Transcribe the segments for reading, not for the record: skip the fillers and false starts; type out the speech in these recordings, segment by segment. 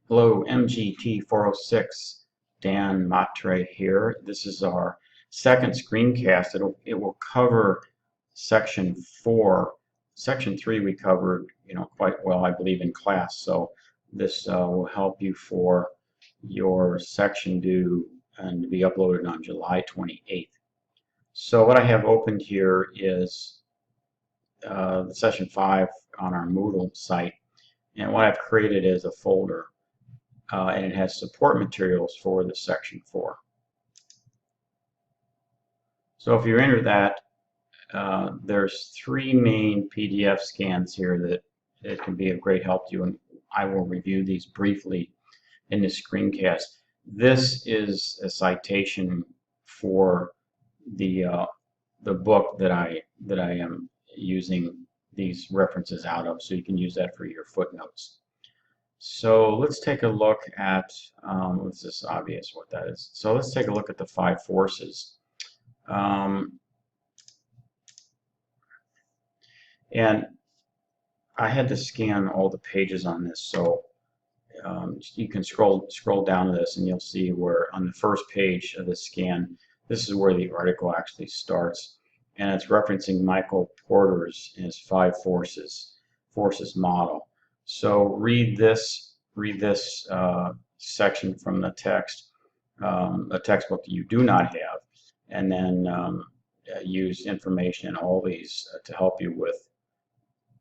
Hello, MGT 406, Dan Matre here. This is our second screencast. It will cover section 4. Section 3 we covered, quite well, I believe, in class. So this will help you for your section due and to be uploaded on July 28th. So what I have opened here is session 5 on our Moodle site, and what I've created is a folder. And it has support materials for the section 4. So if you enter that, there's 3 main PDF scans here that it can be of great help to you, and I will review these briefly in this screencast. This is a citation for the book that I am using these references out of, so you can use that for your footnotes. So let's take a look at, it's just obvious what that is. So let's take a look at the 5 forces. And I had to scan all the pages on this, so you can scroll down to this and you'll see where on the first page of the scan, this is where the article actually starts. And it's referencing Michael Porter's his 5 forces model. So read this section from the text, a textbook that you do not have, and then use information in all these to help you with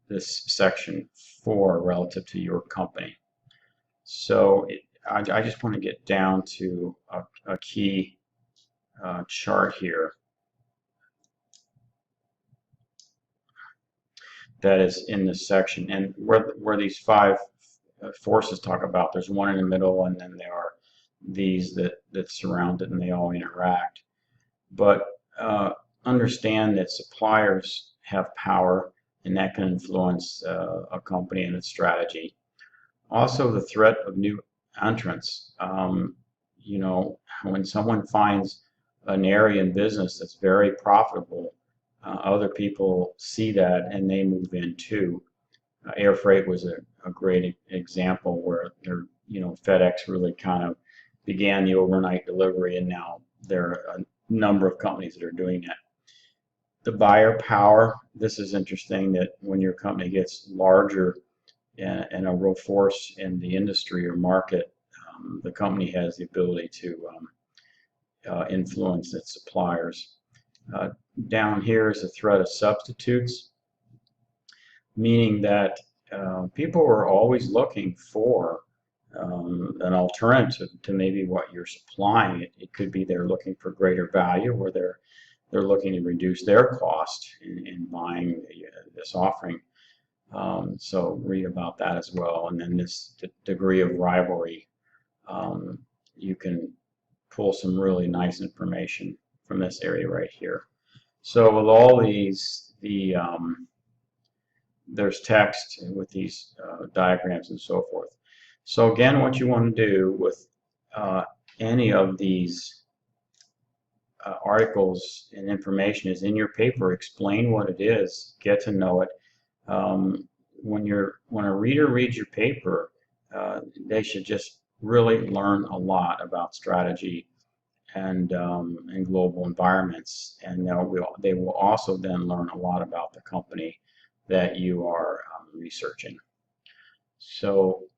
this section 4 relative to your company. So I just want to get down to a key chart here that is in this section, and where these 5 forces talk about, there's one in the middle, and then there are these that surround it, and they all interact. But understand that suppliers have power, and that can influence a company and its strategy. Also, the threat of new entrants. When someone finds an area in business that's very profitable, other people see that and they move in too. Air freight was a great example where FedEx really kind of began the overnight delivery, and now there are a number of companies that are doing that. The buyer power. This is interesting, that when your company gets larger and a real force in the industry or market, the company has the ability to influence its suppliers. Down here is the threat of substitutes, meaning that people are always looking for an alternative to maybe what you're supplying. It could be they're looking for greater value, or they're looking to reduce their cost in buying this offering. So read about that as well. And then this degree of rivalry, you can pull some really nice information from this area right here. So with all these, there's text with these diagrams and so forth. So again, what you want to do with any of these articles and information is in your paper. Explain what it is, get to know it. When a reader reads your paper, they should just really learn a lot about strategy and global environments, and they will also then learn a lot about the company that you are researching. So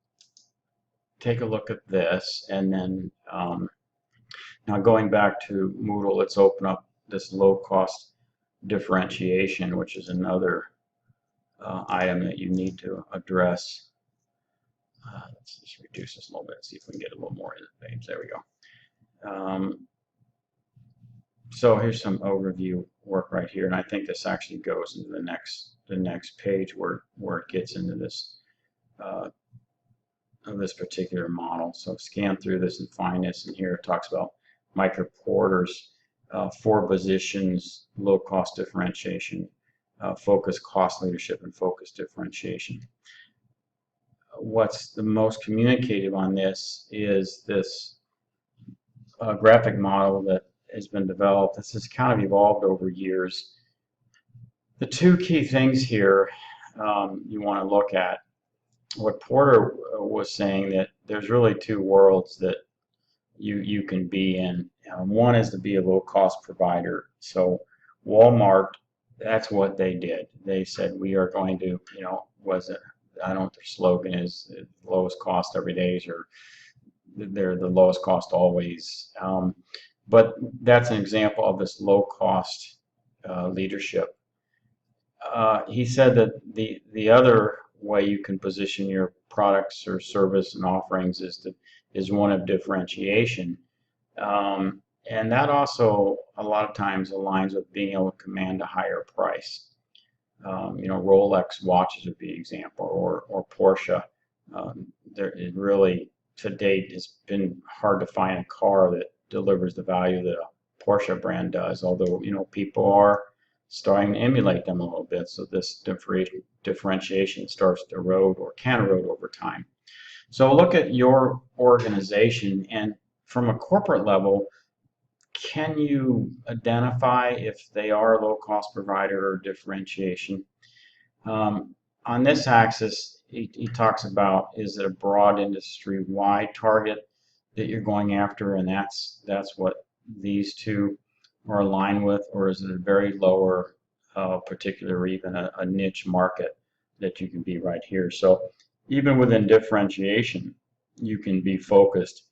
take a look at this, and then now going back to Moodle, let's open up this low-cost differentiation, which is another item that you need to address. Let's just reduce this a little bit, see if we can get a little more in the page. There we go. So here's some overview work right here, and I think this actually goes into the next page where it gets into this of this particular model. So scan through this and find this, and here it talks about Michael Porter's 4 positions, low cost differentiation, focus, cost leadership, and focus differentiation. What's the most communicative on this is this graphic model that has been developed. This has kind of evolved over years. The 2 key things here you want to look at what Porter was saying, that there's really two worlds that you can be in. One is to be a low cost provider. So Walmart, that's what they did. They said we are going to, was it, I don't know what their slogan is, lowest cost every day, or they're the lowest cost always. But that's an example of this low cost leadership. He said that the other way you can position your products or service and offerings is one of differentiation, and that also a lot of times aligns with being able to command a higher price. Rolex watches would be an example, or Porsche. It really to date has been hard to find a car that delivers the value that a Porsche brand does. Although people are starting to emulate them a little bit, so this differentiation starts to erode or can erode over time. So look at your organization, and from a corporate level, can you identify if they are a low-cost provider or differentiation? On this axis, he talks about, is it a broad industry-wide target that you're going after, and that's what these two are aligned with, or is it a very lower particular, or even a niche market that you can be right here? So even within differentiation, you can be focused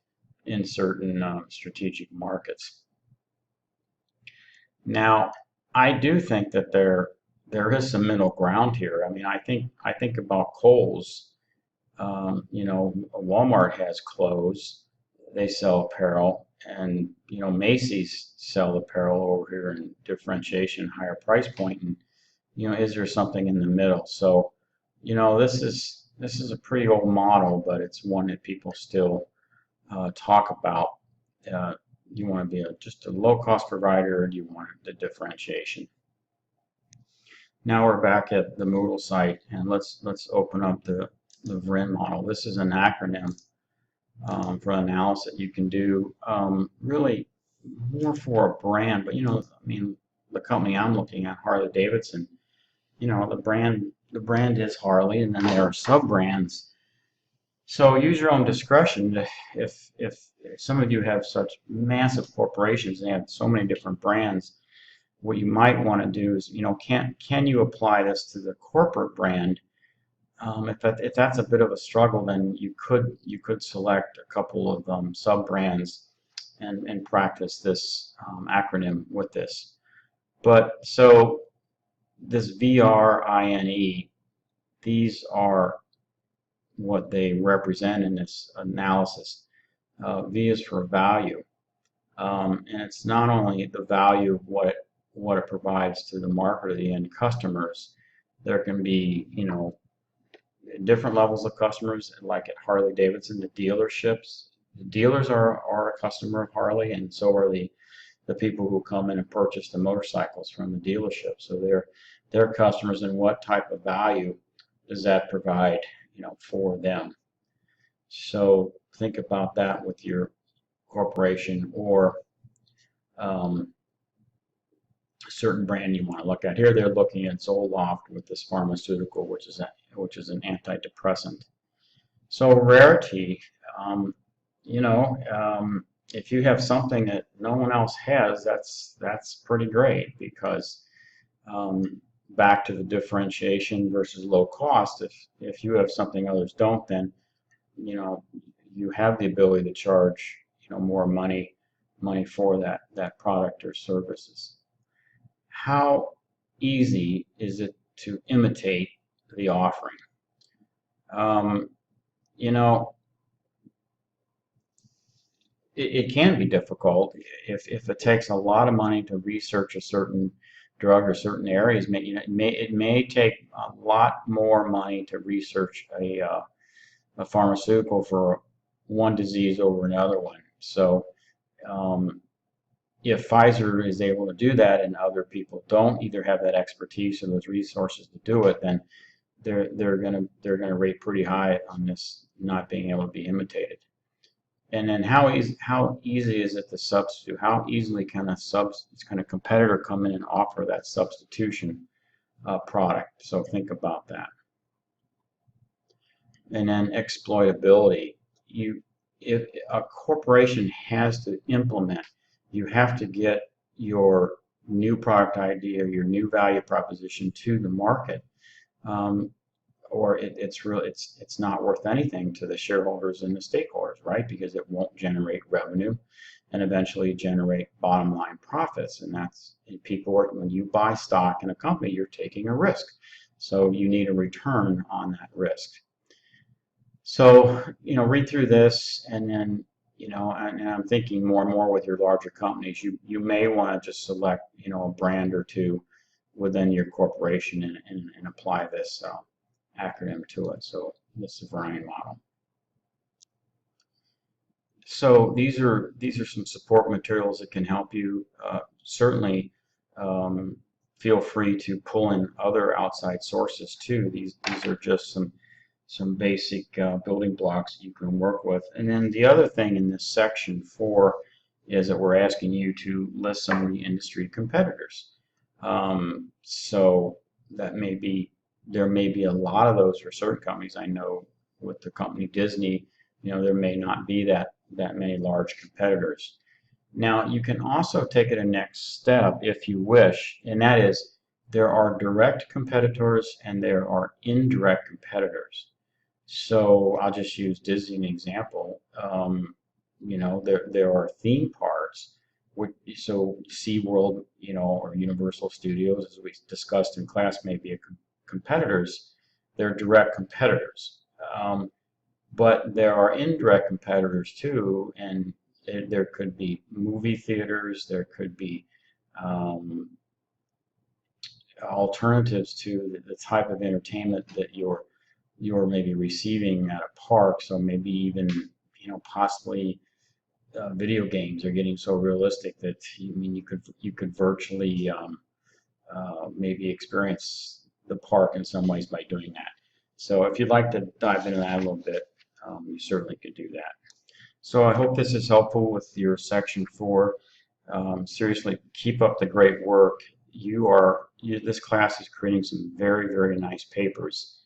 in certain strategic markets. Now, I do think that there is some middle ground here. I mean, I think about Kohl's. Walmart has clothes; they sell apparel, and Macy's sell apparel over here in differentiation, higher price point. And is there something in the middle? So, this is a pretty old model, but it's one that people still talk about. You want to be just a low-cost provider, or do you want the differentiation? Now we're back at the Moodle site, and let's open up the VRIN model. This is an acronym for analysis that you can do, really more for a brand. But the company I'm looking at, Harley Davidson, the brand is Harley, and then there are sub-brands. So use your own discretion. If some of you have such massive corporations and have so many different brands, what you might want to do is, can you apply this to the corporate brand? If that's a bit of a struggle, then you could select a couple of sub-brands and practice this acronym with this. But so this VRINE, these are what they represent in this analysis. V is for value, and it's not only the value of what it provides to the market or the end customers. There can be different levels of customers, like at Harley Davidson, the dealerships. The dealers are a customer of Harley, and so are the people who come in and purchase the motorcycles from the dealership. So they're customers, and what type of value does that provide for them? So think about that with your corporation or a certain brand you want to look at. Here they're looking at Zoloft with this pharmaceutical, which is an antidepressant. So rarity, if you have something that no one else has, that's pretty great, because back to the differentiation versus low cost, if you have something others don't, then you have the ability to charge more money for that product or services. How easy is it to imitate the offering? It can be difficult if it takes a lot of money to research a certain drug or certain areas. It may take a lot more money to research a pharmaceutical for one disease over another one. So if Pfizer is able to do that and other people don't either have that expertise or those resources to do it, then they're gonna rate pretty high on this not being able to be imitated. And then how easy is it to substitute? How easily can a competitor come in and offer that substitution product? So think about that. And then exploitability. If a corporation has to implement, you have to get your new product idea, your new value proposition to the market, um, or it's not worth anything to the shareholders and the stakeholders, right? Because it won't generate revenue and eventually generate bottom line profits. And that's when you buy stock in a company, you're taking a risk. So you need a return on that risk. So, read through this, and then, and I'm thinking more and more with your larger companies, you may want to just select, a brand or two within your corporation and apply this acronym to it. So this is the Varian model. So these are some support materials that can help you. Certainly, feel free to pull in other outside sources too. These are just some basic building blocks you can work with. And then the other thing in this section 4 is that we're asking you to list some of the industry competitors. So there may be a lot of those for certain companies. I know with the company Disney, there may not be that many large competitors. Now, you can also take it a next step if you wish, and that is there are direct competitors and there are indirect competitors. So I'll just use Disney as an example. There are theme parks, so SeaWorld, or Universal Studios, as we discussed in class, may be competitors. They're direct competitors. But there are indirect competitors too, and there could be movie theaters, there could be alternatives to the type of entertainment that you're maybe receiving at a park. So maybe even possibly video games are getting so realistic that you could virtually maybe experience the park in some ways by doing that. So if you'd like to dive into that a little bit, you certainly could do that. So I hope this is helpful with your section 4. Seriously, keep up the great work. This class is creating some very, very nice papers.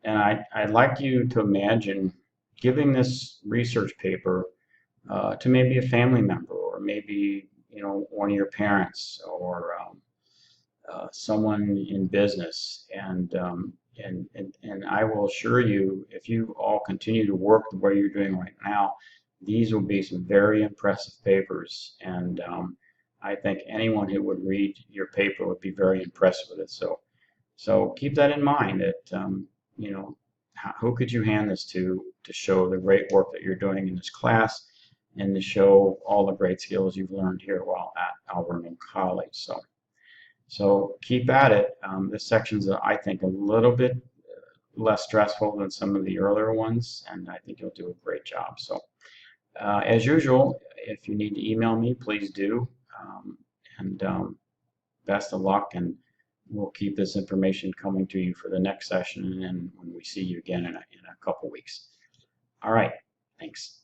And I'd like you to imagine giving this research paper to maybe a family member, or maybe one of your parents, or someone in business, and I will assure you, if you all continue to work the way you're doing right now, these will be some very impressive papers, and I think anyone who would read your paper would be very impressed with it. So keep that in mind, that who could you hand this to show the great work that you're doing in this class, and to show all the great skills you've learned here while at Alverno College. So keep at it. This section's, I think, a little bit less stressful than some of the earlier ones, and I think you'll do a great job. So as usual, if you need to email me, please do. And best of luck, and we'll keep this information coming to you for the next session, and when we see you again in a couple weeks. All right, thanks.